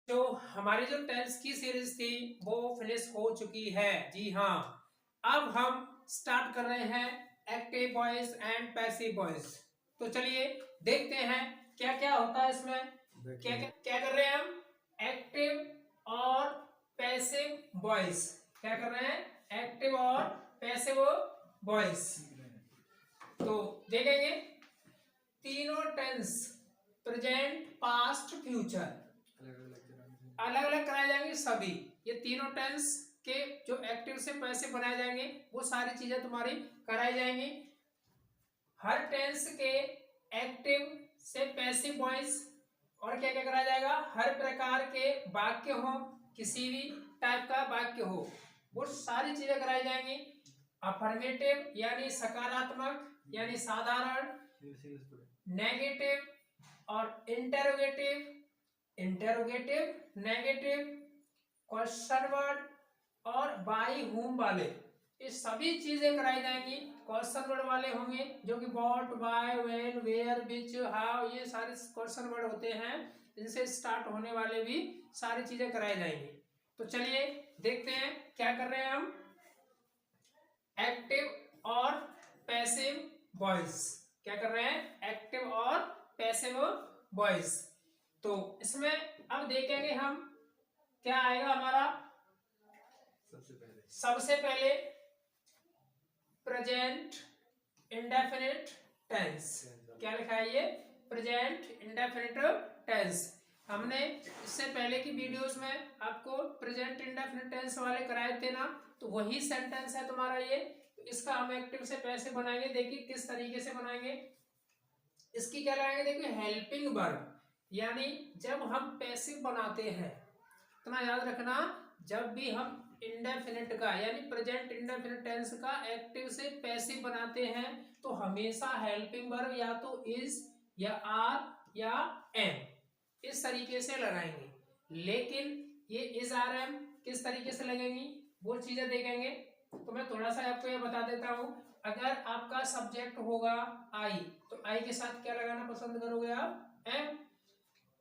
जो हमारी जो टेंस की सीरीज थी वो फिनिश हो चुकी है। जी हाँ, अब हम स्टार्ट कर रहे हैं active voice and passive voice. तो चलिए देखते हैं क्या क्या होता है इसमें। क्या क्या क्या कर रहे हैं हम? एक्टिव और पैसिव वॉइस। क्या कर रहे हैं? एक्टिव और पैसिव वॉइस। तो देखेंगे तीनों टेंस प्रेजेंट पास्ट फ्यूचर अलग अलग कराए जाएंगे सभी। ये तीनों टेंस के जो एक्टिव से पैसिव बनाए जाएंगे वो सारी चीजें तुम्हारी कराई जाएंगी। हर टेंस के एक्टिव से पैसिव वॉइस और क्या क्या कराया जाएगा। हर प्रकार के वाक्य हो, किसी भी टाइप का वाक्य हो, वो सारी चीजें कराई जाएंगी। अफर्मेटिव यानी सकारात्मक यानी साधारण, नेगेटिव और interrogative, interrogative negative, question word और बाई हुम वाले, ये सभी चीजें कराई जाएंगी। क्वेश्चन वर्ड वाले होंगे जो कि what, why, when, where, which, how, ये सारे क्वेश्चन वर्ड होते हैं। इनसे स्टार्ट होने वाले भी सारी चीजें कराई जाएंगी। तो चलिए देखते हैं क्या कर रहे हैं हम। एक्टिव और पैसिव वॉइस। क्या कर रहे हैं? एक्टिव और पैसिव वॉइस। तो इसमें अब देखेंगे हम क्या आएगा हमारा। सबसे पहले प्रेजेंट इंडेफिनिट टेंस। क्या लिखा है ये? Present indefinite tense. हमने इससे पहले की वीडियोस में आपको प्रेजेंट इंडेफिनिट टेंस वाले कराए थे ना, तो वही सेंटेंस है तुम्हारा ये। तो इसका हम एक्टिव से पैसे बनाएंगे। देखिए किस तरीके से बनाएंगे। इसकी क्या लगाएंगे? देखिए हेल्पिंग वर्ब, यानी जब हम पैसिव बनाते हैं, इतना याद रखना, जब भी हम इंडेफिनिट का यानी प्रेजेंट इंडेफिनिट टेंस का एक्टिव से पैसिव बनाते हैं तो हमेशा हेल्पिंग वर्ब या तो इज या आर या एम इस तरीके से लगाएंगे। लेकिन ये इज आर एम किस तरीके से लगेंगी वो चीजें देखेंगे। तो मैं थोड़ा सा आपको ये बता देता हूं। अगर आपका सब्जेक्ट होगा आई, तो आई के साथ क्या लगाना पसंद करोगे आप? एम।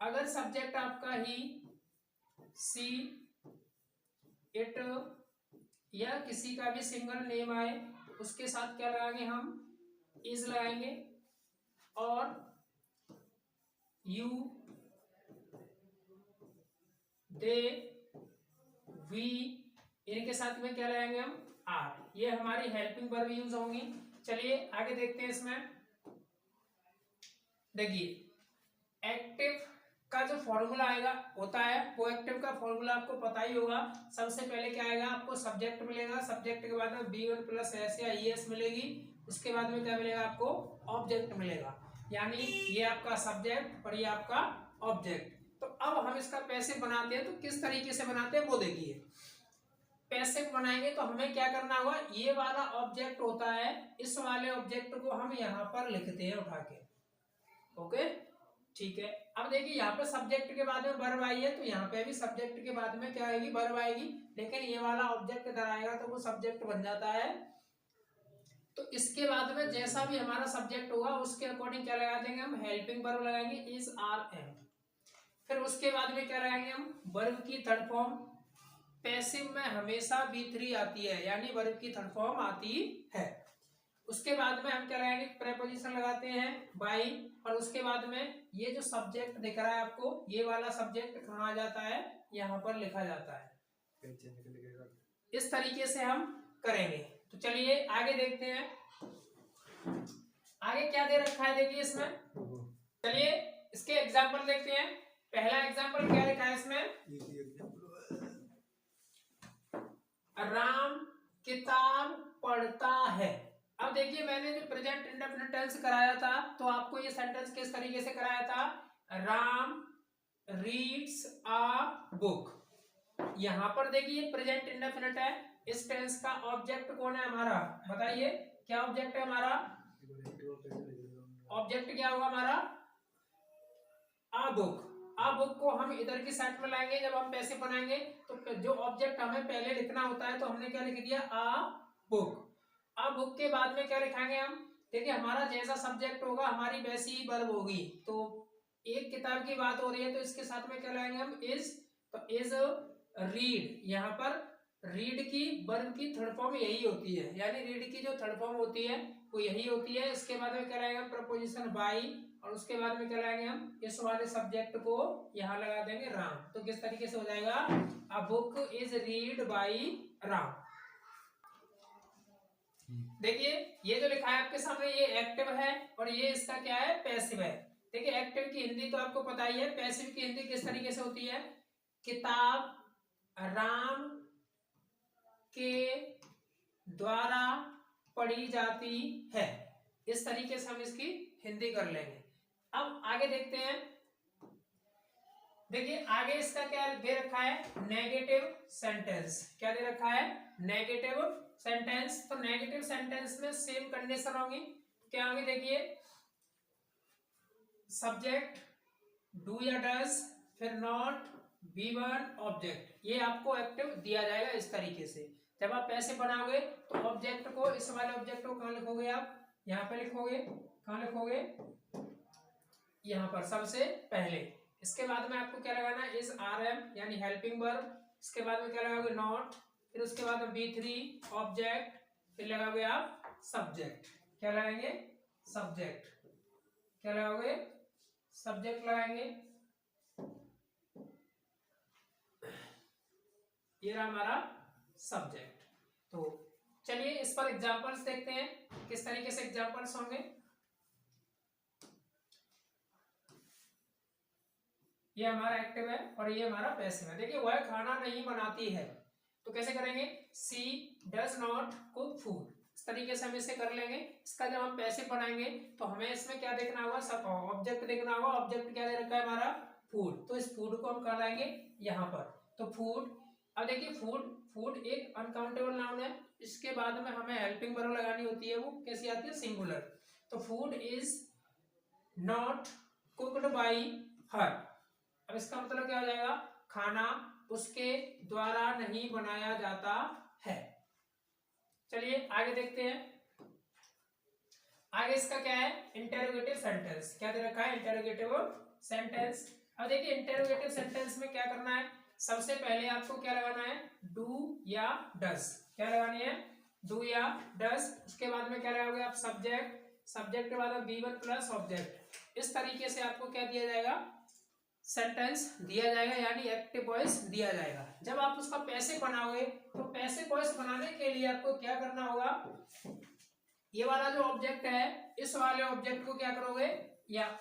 अगर सब्जेक्ट आपका ही सी, इट या किसी का भी सिंगल नेम आए तो उसके साथ क्या लगाएंगे हम? इज लगाएंगे। और यू, दे, वी, इनके साथ में क्या लगाएंगे हम? आर। ये हमारी हेल्पिंग वर्ब यूज होंगी। चलिए आगे देखते हैं इसमें। देखिए एक्टिव का जो फॉर्मूला आएगा होता है, वो एक्टिव का फॉर्मूला आपको पता ही होगा। सबसे पहले क्या आएगा? आपको सब्जेक्ट मिलेगा, सब्जेक्ट के बाद में बी1 प्लस एस या ईएस मिलेगी। उसके बाद में क्या मिलेगा आपको? ऑब्जेक्ट मिलेगा। यानी ये आपका सब्जेक्ट और ये आपका ऑब्जेक्ट। तो अब हम इसका पैसिव बनाते हैं, तो किस तरीके से बनाते हैं वो देखिए। पैसिव बनाएंगे तो हमें क्या करना होगा? ये वाला ऑब्जेक्ट होता है, इस वाले ऑब्जेक्ट को हम यहाँ पर लिखते हैं उठा के। ओके, ठीक है। अब देखिए यहाँ पे सब्जेक्ट के बाद में वर्ब आई है, तो यहाँ पे भी सब्जेक्ट के बाद में क्या आएगी? वर्ब आएगी। लेकिन ये वाला ऑब्जेक्ट इधर आएगा तो वो सब्जेक्ट बन जाता है। तो इसके बाद में जैसा भी हमारा सब्जेक्ट होगा उसके अकॉर्डिंग क्या लगा देंगे हम? हेल्पिंग वर्ब लगाएंगे, इज, आर, एम। फिर उसके बाद में क्या लगाएंगे हम? वर्ब की थर्ड फॉर्म। पैसिव में हमेशा बी3 आती है, यानी वर्ब की थर्ड फॉर्म आती है। उसके बाद में हम क्या लगाएंगे? प्रेपोजिशन लगाते हैं बाई। और उसके बाद में ये जो सब्जेक्ट दिख रहा है आपको, ये वाला सब्जेक्ट कहाँ आ जाता है? यहाँ पर लिखा जाता है। इस तरीके से हम करेंगे। तो चलिए आगे देखते हैं आगे क्या दे रखा है। देखिए इसमें, चलिए इसके एग्जाम्पल देखते हैं। पहला एग्जाम्पल क्या लिखा है इसमें? राम किताब पढ़ता है। अब देखिए मैंने जो प्रेजेंट इंडेफिनिट टेंस कराया था, तो आपको ये सेंटेंस किस तरीके से कराया था? Ram reads a book. यहां पर देखिए प्रेजेंट इंडेफिनिट है। इस टेंस का ऑब्जेक्ट कौन है हमारा? बताइए क्या ऑब्जेक्ट है हमारा? ऑब्जेक्ट क्या होगा हमारा? A book. अ बुक को हम इधर की साइड में लाएंगे जब हम पैसे बनाएंगे। तो जो ऑब्जेक्ट हमें पहले लिखना होता है, तो हमने क्या लिख दिया? A book. अ बुक के बाद में क्या लिखाएंगे हम? देखिए हमारा जैसा सब्जेक्ट होगा हमारी वैसी ही वर्ब होगी। तो एक किताब की बात हो रही है तो इसके साथ में क्या लाएंगे हम? इज। इज रीड, यहाँ पर रीड की वर्ब की थर्ड फॉर्म यही होती है, यानी रीड की जो थर्ड फॉर्म होती है वो यही होती है। इसके बाद में क्या लाएंगे प्रपोजिशन बाई, और उसके बाद में क्या लाएंगे हम इस वाले सब्जेक्ट को यहाँ लगा देंगे राम। तो किस तरीके से हो जाएगा, a book is read by Ram. देखिए ये जो लिखा है आपके सामने ये एक्टिव है और ये इसका क्या है पैसिव है। देखिए एक्टिव की हिंदी तो आपको पता ही है, पैसिव की हिंदी किस तरीके से होती है, किताब राम के द्वारा पढ़ी जाती है, इस तरीके से हम इसकी हिंदी कर लेंगे। अब आगे देखते हैं, देखिए आगे इसका क्या दे रखा है, नेगेटिव सेंटेंस। क्या दे रखा है, नेगेटिव सेंटेंस। तो नेगेटिव सेंटेंस में सेम कंडीशन होगी, क्या होगी देखिए, सब्जेक्ट डू या डज, फिर नॉट, V1 ऑब्जेक्ट, ये आपको एक्टिव दिया जाएगा इस तरीके से। जब आप पैसे बनाओगे तो ऑब्जेक्ट को, इस वाले ऑब्जेक्ट को कहाँ लिखोगे आप, यहाँ पे लिखोगे, कहाँ लिखोगे, यहाँ पर सबसे पहले। इसके बाद में आपको क्या लगाना है, इज RM यानी हेल्पिंग वर्ब। इसके बाद में क्या लगाओगे, नॉट, फिर उसके बाद में V3 ऑब्जेक्ट, फिर लगाओगे आप सब्जेक्ट। क्या लगाएंगे, सब्जेक्ट। क्या लगाओगे, सब्जेक्ट लगाएंगे। ये रहा हमारा सब्जेक्ट। तो चलिए इस पर एग्जांपल्स देखते हैं, किस तरीके से एग्जांपल्स होंगे। ये हमारा एक्टिव है और ये हमारा पैसिव है। देखिए वह खाना नहीं बनाती है, तो कैसे करेंगे, सी डज नॉट कुक फूड, इस तरीके से हम इसे कर लेंगे। इसका जब हम पैसिव बनाएंगे तो हमें इसमें क्या देखना होगा, सब ऑब्जेक्ट देखना होगा। ऑब्जेक्ट क्या दे रखा है हमारा, फूड, तो इस फूड को हम कहाँ लाएंगे, यहाँ पर। तो फूड, अब देखिए फूड, फूड एक अनकाउंटेबल नाउन है, इसके बाद में हमें हेल्पिंग वर्ब लगानी होती है, वो कैसी आती है, सिंगुलर। तो food is not cooked by her. अब इसका मतलब क्या हो जाएगा, खाना उसके द्वारा नहीं बनाया जाता है। चलिए आगे देखते हैं, आगे इसका क्या है, इंटेरोगेटिव सेंटेंस। क्या दे रखा है, इंटेरोगेटिव सेंटेंस। अब देखिए इंटेरोगेटिव सेंटेंस में क्या करना है, सबसे पहले आपको क्या लगाना है, डू या डस। क्या लगानी है, डू या डस। उसके बाद में क्या लगाओगे आप, सब्जेक्ट, सब्जेक्ट के बाद V1 प्लस ऑब्जेक्ट। इस तरीके से आपको क्या दिया जाएगा, सेंटेंस दिया जाएगा, यानी एक्टिव वॉइस दिया जाएगा। जब आप उसका पैसिव बनाओगे तो पैसिव वॉइस बनाने के लिए आपको क्या करना होगा, ये वाला जो ऑब्जेक्ट है, इस वाले ऑब्जेक्ट को क्या करोगे, या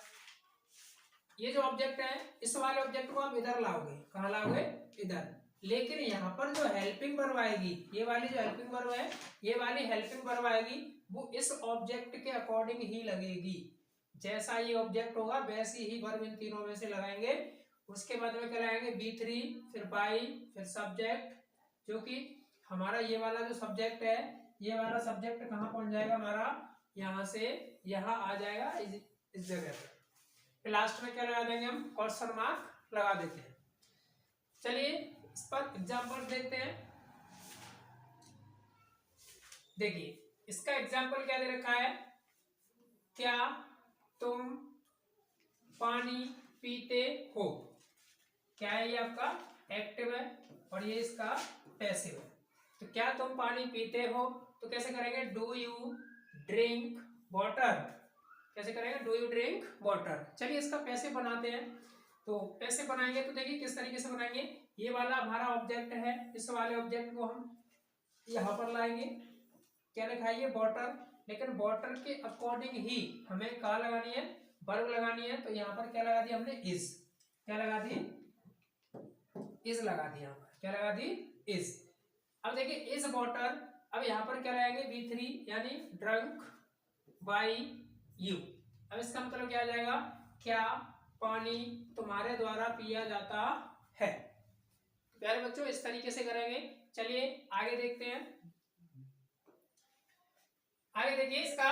ये जो ऑब्जेक्ट है इस वाले ऑब्जेक्ट को आप इधर लाओगे, कहाँ लाओगे, इधर। लेकिन यहाँ पर जो हेल्पिंग वर्ब आएगी, ये वाली जो हेल्पिंग वर्ब है, ये वाली हेल्पिंग वर्ब आएगी, वो इस ऑब्जेक्ट के अकॉर्डिंग ही लगेगी। जैसा ये ऑब्जेक्ट होगा वैसी ही वर्ब इन तीनों में से लगाएंगे। उसके बाद में क्या लगाएंगे, B3, फिर बाई, फिर सब्जेक्ट, जो कि हमारा ये वाला जो सब्जेक्ट है, ये वाला सब्जेक्ट कहाँ पहुंच जाएगा हमारा, यहाँ से यहाँ आ जाएगा इस जगह पर। फिर लास्ट में क्या लगा देंगे हम, क्वेश्चन मार्क लगा देते हैं। चलिए इस पर एग्जाम्पल देखते हैं। देखिए इसका एग्जाम्पल क्या दे रखा है, क्या तुम पानी पीते हो। क्या है, ये आपका एक्टिव है और ये इसका पैसिव है। तो क्या तुम पानी पीते हो, तो कैसे करेंगे, डू यू ड्रिंक वाटर। कैसे करेंगे, डू यू ड्रिंक वाटर। चलिए इसका पैसिव बनाते हैं। तो पैसिव बनाएंगे तो देखिए किस तरीके से बनाएंगे, ये वाला हमारा ऑब्जेक्ट है, इस वाले ऑब्जेक्ट को हम यहाँ पर लाएंगे। क्या लिखा है, ये वाटर, लेकिन वाटर के अकॉर्डिंग ही हमें कहाँ लगानी है, वर्ब लगानी है। तो यहाँ पर क्या लगा दिया हमने, इज। क्या लगा दी, इज लगा दिया। क्या लगा दी, इज। अब देखिए इज वाटर, अब यहाँ पर क्या लगाएंगे, V3 यानी ड्रंक बाई यू। अब इसका मतलब क्या आ जाएगा, क्या पानी तुम्हारे द्वारा पिया जाता है। प्यारे बच्चों इस तरीके से करेंगे। चलिए आगे देखते हैं। आगे देखिए इसका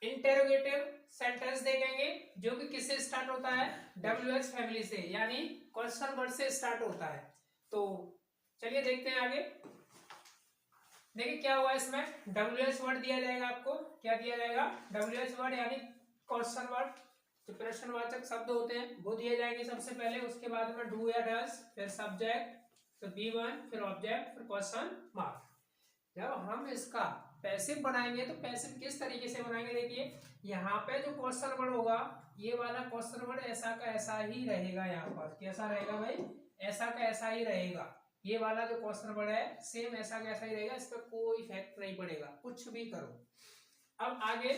इंटेरोगेटिव सेंटेंस देखेंगे, जो कि किससे स्टार्ट होता है, WH फैमिली से, यानी क्वेश्चन वर्ड से स्टार्ट होता है। तो चलिए देखते हैं आगे। देखिए क्या हुआ, इसमें WH वर्ड दिया जाएगा आपको। क्या दिया जाएगा, WH वर्ड यानी क्वेश्चन वर्ड। जो प्रश्नवाचक शब्द होते हैं वो दिए जाएंगे सबसे पहले, उसके बाद में डू या डज, फिर सब्जेक्ट, फिर B1, फिर ऑब्जेक्ट, फिर क्वेश्चन मार्क। जब हम इसका पैसिव बनाएंगे तो पैसिव किस तरीके से बनाएंगे, देखिए यहाँ पे जो क्वेश्चन वर्ड होगा ये वाला क्वेश्चन वर्ड ऐसा का ऐसा ही रहेगा। यहाँ पर कैसा रहेगा भाई, ऐसा का ऐसा ही रहेगा। ये वाला जो क्वेश्चन वर्ड है सेम ऐसा का ऐसा ही रहेगा, इस पर कोई इफेक्ट नहीं पड़ेगा कुछ भी करो। अब आगे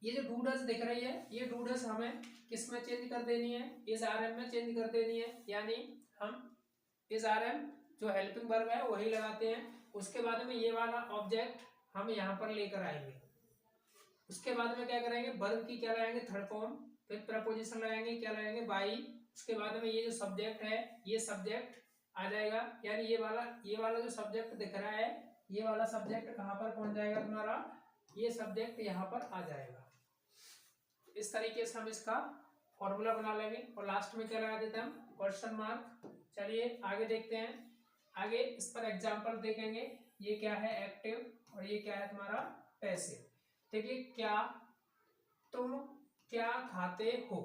ये जो डूडस दिख रही है, ये डूडस हमें किस में चेंज कर देनी है, इस RM में चेंज कर देनी है। यानी हम इस RM जो हेल्पिंग वर्ब है वही लगाते हैं। उसके बाद में ये वाला ऑब्जेक्ट हम यहाँ पर लेकर आएंगे। उसके बाद में क्या करेंगे, वर्ब की क्या लगाएंगे, थर्ड फॉर्म, फिर प्रपोजिशन लगाएंगे, क्या लगाएंगे, बाई। उसके बाद में ये जो सब्जेक्ट है ये सब्जेक्ट आ जाएगा। यानी ये वाला जो सब्जेक्ट दिख रहा है, ये वाला सब्जेक्ट कहाँ पर पहुंच जाएगा तुम्हारा, ये सब्जेक्ट यहाँ पर आ जाएगा। इस तरीके से हम इसका फॉर्मूला बना लेंगे और लास्ट में क्या लगा देते हैं हम, क्वेश्चन मार्क। चलिए आगे देखते हैं। आगे इस पर एग्जांपल देखेंगे। ये क्या है, एक्टिव, और ये क्या है तुम्हारा पैसिव। देखिए, क्या तुम क्या खाते हो,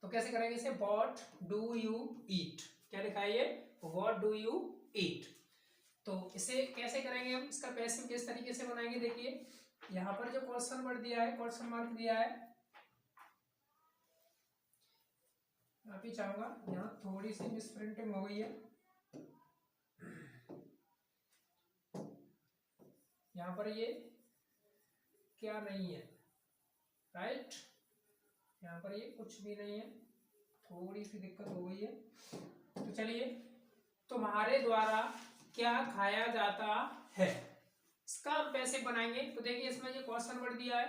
तो कैसे करेंगे इसे, व्हाट डू यू ईट। क्या लिखा है ये, व्हाट डू यू ईट। तो इसे कैसे करेंगे हम, इसका पैसिव किस तरीके से बनाएंगे। देखिए यहाँ पर जो क्वेश्चन वर्ड दिया है, क्वेश्चन मार्क दिया है, मैं भी चाहूंगा यहाँ थोड़ी सी मिसप्रिंटिंग हो गई है। यहाँ पर ये क्या नहीं है, राइट, यहाँ पर ये कुछ भी नहीं है, थोड़ी सी दिक्कत हो गई है। तो चलिए, तुम्हारे द्वारा क्या खाया जाता है, इसका हम पैसे बनाएंगे। तो देखिए इसमें ये क्वेश्चन वर्ड दिया है,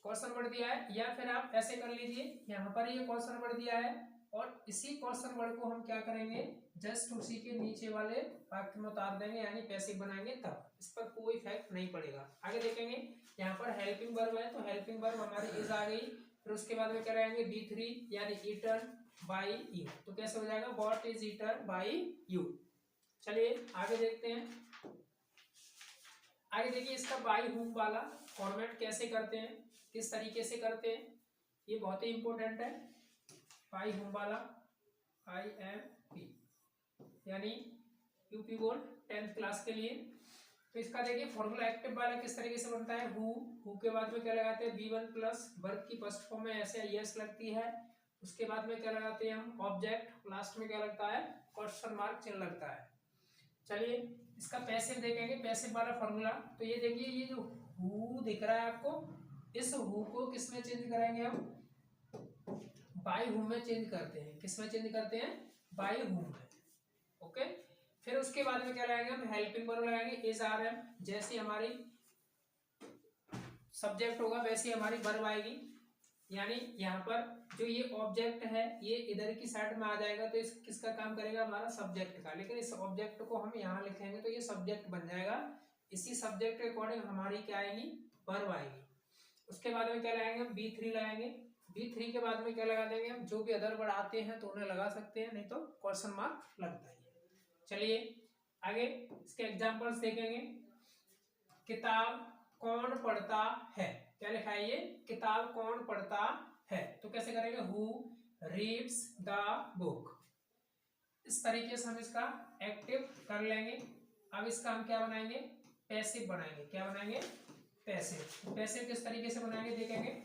क्वेश्चन वर्ड दिया है, या फिर आप ऐसे कर लीजिए, यहाँ पर ये क्वेश्चन वर्ड दिया है और इसी क्वेश्चन वर्ड को हम क्या करेंगे, जस्ट उसी के नीचे वाले वाक्य में उतार देंगे, यानी पैसिव बनाएंगे, तब इस पर कोई इफेक्ट नहीं पड़ेगा। आगे देखेंगे, यहाँ पर हेल्पिंग वर्ब है, तो हेल्पिंग वर्ब हमारी इज आ गई। फिर उसके बाद में क्या रहेंगे, B3 यानी ईटन बाई यू। तो कैसे हो जाएगा, what is eaten by you. चलिए आगे देखते हैं। आगे देखिए, इसका बाई हुम वाला फॉर्मेट कैसे करते हैं, किस तरीके से करते हैं, ये बहुत ही इंपॉर्टेंट है। बाई हुम वाला IMP यानी यूपी बोर्ड 10th क्लास के लिए। तो इसका देखिए फॉर्मूला एक्टिव वाला किस तरीके से बनता है, हु के बाद में क्या लगाते हैं, B1 प्लस वर्ब की फर्स्ट फॉर्म में ऐसे यस लगती है। उसके बाद में क्या लगाते हैं हम, ऑब्जेक्ट, लास्ट में क्या लगता है, क्वेश्चन मार्क चिन्ह लगता है। चलिए इसका पैसिव देखेंगे, पैसिव वाला फॉर्मूला। तो ये देखिए, ये जो हु दिख रहा है आपको, इस हु को किस में चेंज करेंगे हम, बाई हुम में चेंज करते हैं। किस में चेंज करते हैं, बाई हुम में। ओके, फिर उसके बाद में क्या लगाएंगे हम, हेल्पिंग वर्ब लगाएंगे, इज RM। जैसी हमारी सब्जेक्ट होगा वैसी हमारी वर्ब आएगी। यानी यहाँ पर जो ये ऑब्जेक्ट है ये इधर की साइड में आ जाएगा, तो इस किसका काम करेगा, हमारा सब्जेक्ट का। लेकिन इस ऑब्जेक्ट को हम यहाँ लिखेंगे तो ये सब्जेक्ट बन जाएगा। इसी सब्जेक्ट के अकॉर्डिंग हमारी क्या आएगी, वर्ब आएगी। उसके बाद में क्या लगाएंगे हम, B3 लगाएंगे। B3 के बाद में क्या लगा देंगे हम, जो भी अदर वर्ड आते हैं तो उन्हें लगा सकते हैं, नहीं तो क्वेश्चन मार्क लगता है। चलिए आगे इसके एग्जांपल्स देखेंगे। किताब कौन पढ़ता है, क्या लिखा है ये, किताब कौन पढ़ता है। तो कैसे करेंगे, हु रीड्स द बुक। इस तरीके से हम इसका एक्टिव कर लेंगे। अब इसका हम क्या बनाएंगे, पैसिव बनाएंगे। क्या बनाएंगे, पैसिव। पैसिव किस तरीके से बनाएंगे देखेंगे।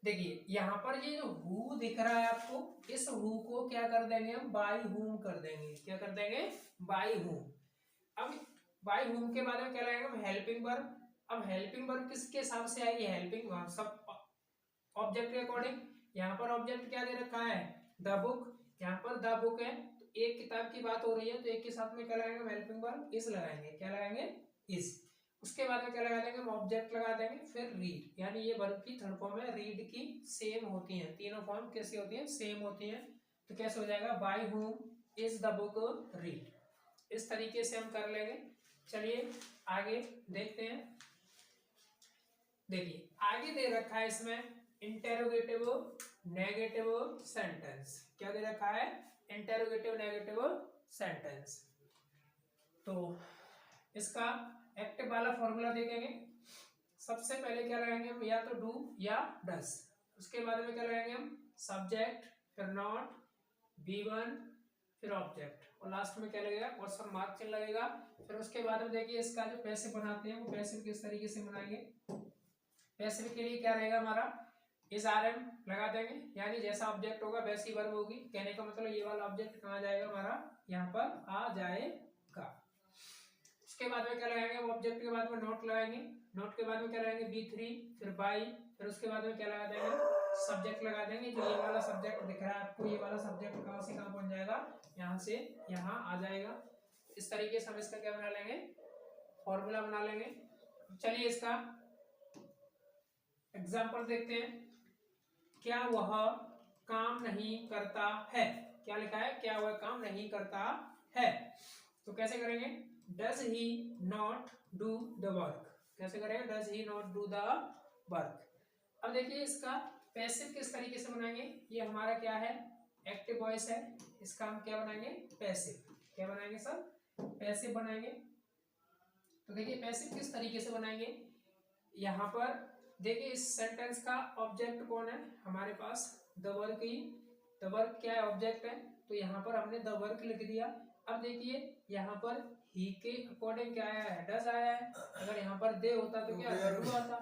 देखिए यहाँ पर ये जो हु दिख रहा है आपको, इस हु को क्या कर देंगे हम, बाई हुम कर देंगे। क्या कर देंगे, बाई हुम। अब बाई हुम के बाद में क्या लगाएंगे हम, हेल्पिंग वर्ब। अब हेल्पिंग वर्ब किसके हिसाब से आएगी, हेल्पिंग वर्ब सब ऑब्जेक्ट के अकॉर्डिंग। यहाँ पर ऑब्जेक्ट क्या दे रखा है, द बुक। यहाँ पर द बुक है, तो एक किताब की बात हो रही है, तो एक के साथ में क्या लगाएंगे, हेल्पिंग वर्ब इज लगाएंगे। क्या लगाएंगे, इज। उसके बाद में क्या लगा देंगे हम, ऑब्जेक्ट लगा देंगे। फिर रीड, यानी ये वर्ब की थर्ड फॉर्म है, रीड की सेम होती है, तीनों फॉर्म कैसी होती है, सेम होती है। तो कैसे हो जाएगा, by whom is the book read. इस तरीके से हम कर लेंगे। चलिए आगे देखते हैं। देखिए आगे दे रखा है इसमें इंटेरोगेटिव नेगेटिव सेंटेंस। क्या दे रखा है, इंटेरोगेटिव नेगेटिव सेंटेंस। तो इसका एक्टिव वाला फॉर्मूला देखेंगे। सबसे पहले क्या लगाएंगे हम, या तो डू या डस। उसके बाद में क्या लगाएंगे हम, सब्जेक्ट, फिर नॉट, B1, फिर ऑब्जेक्ट, और लास्ट में क्या लगेगा, क्वेश्चन मार्क चिन्ह लगेगा। फिर उसके बाद में देखिए इसका जो पैसिव बनाते हैं वो पैसिव किस तरीके से बनाएंगे। पैसिव के लिए क्या रहेगा हमारा, इस RM लगा देंगे, यानी जैसा ऑब्जेक्ट होगा वैसी वर्ब होगी। कहने का मतलब ये वाला ऑब्जेक्ट कहाँ जाएगा हमारा, यहाँ पर आ जाएगा। उसके बाद में क्या लगाएंगे, ऑब्जेक्ट के बाद में नोट लगाएंगे, नोट के बाद में क्या लगाएंगे, B3, फिर बाई, फिर उसके बाद में क्या लगा देंगे, सब्जेक्ट लगा देंगे। जो ये वाला सब्जेक्ट दिख रहा है आपको, ये वाला सब्जेक्ट कहाँ से कहाँ पहुंच जाएगा, यहाँ से यहाँ आ जाएगा। इस तरीके से हम इसका क्या बना लेंगे, फॉर्मूला बना लेंगे। चलिए इसका एग्जाम्पल देखते हैं। क्या वह काम नहीं करता है, क्या लिखा है, क्या वह काम नहीं करता है। तो कैसे करेंगे, does he not do the work. कैसे करेंगे, does he not do the work. अब देखिए इसका पैसिव किस तरीके से बनाएंगे। ये हमारा क्या है, एक्टिव वॉइस है, इसका हम क्या बनाएंगे, पैसिव। क्या बनाएंगे सर, पैसिव बनाएंगे। तो देखिए पैसिव किस तरीके से बनाएंगे, यहाँ पर देखिए इस सेंटेंस का ऑब्जेक्ट कौन है हमारे पास, द वर्क ही। द वर्क क्या है, ऑब्जेक्ट है, तो यहाँ पर हमने द वर्क लिख दिया। अब देखिए यहाँ पर ही के अकॉर्डिंग क्या आया है, डज आया है। अगर यहाँ पर दे होता तो क्या डू आता।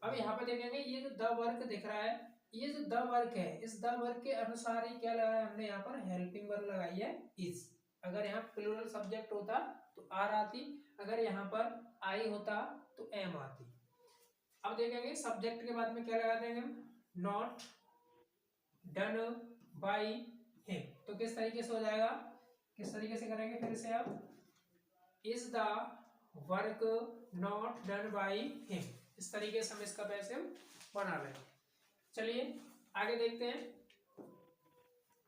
अब यहाँ पर देखेंगे ये जो द वर्क दिख रहा है, ये जो द वर्क है, इस द वर्क के अनुसार ही क्या लगाया हमने, यहाँ पर हेल्पिंग वर्ब लगाई है इज। अगर यहाँ प्लूरल सब्जेक्ट होता तो आर आती, अगर यहाँ पर आई होता तो एम आती। अब देखेंगे सब्जेक्ट के बाद में क्या लगा देंगे हम, नॉट डन बाई हिम। तो किस तरीके से हो जाएगा, किस तरीके से करेंगे फिर से आप, is the work not done by him. इस तरीके से हम इसका पैसिव बना लेंगे। चलिए आगे देखते हैं।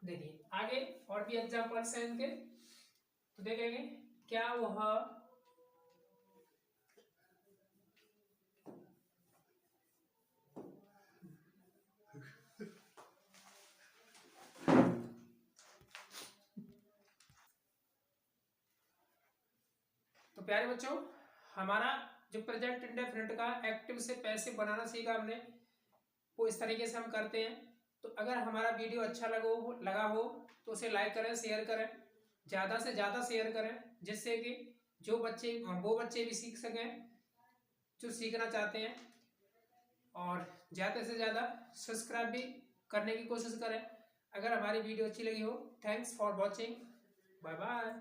देखिए आगे और भी एग्जांपल्स हैं इनके, तो देखेंगे क्या वह तो प्यारे बच्चों हमारा जो प्रेजेंट इंडेफिनिट का एक्टिव से पैसिव बनाना सीखा हमने, वो इस तरीके से हम करते हैं। तो अगर हमारा वीडियो अच्छा लगा हो तो उसे लाइक करें, शेयर करें, ज़्यादा से ज़्यादा शेयर करें, जिससे कि जो बच्चे वो बच्चे भी सीख सकें जो सीखना चाहते हैं। और ज़्यादा से ज़्यादा सब्सक्राइब भी करने की कोशिश करें अगर हमारी वीडियो अच्छी लगी हो। Thanks for watching, bye bye.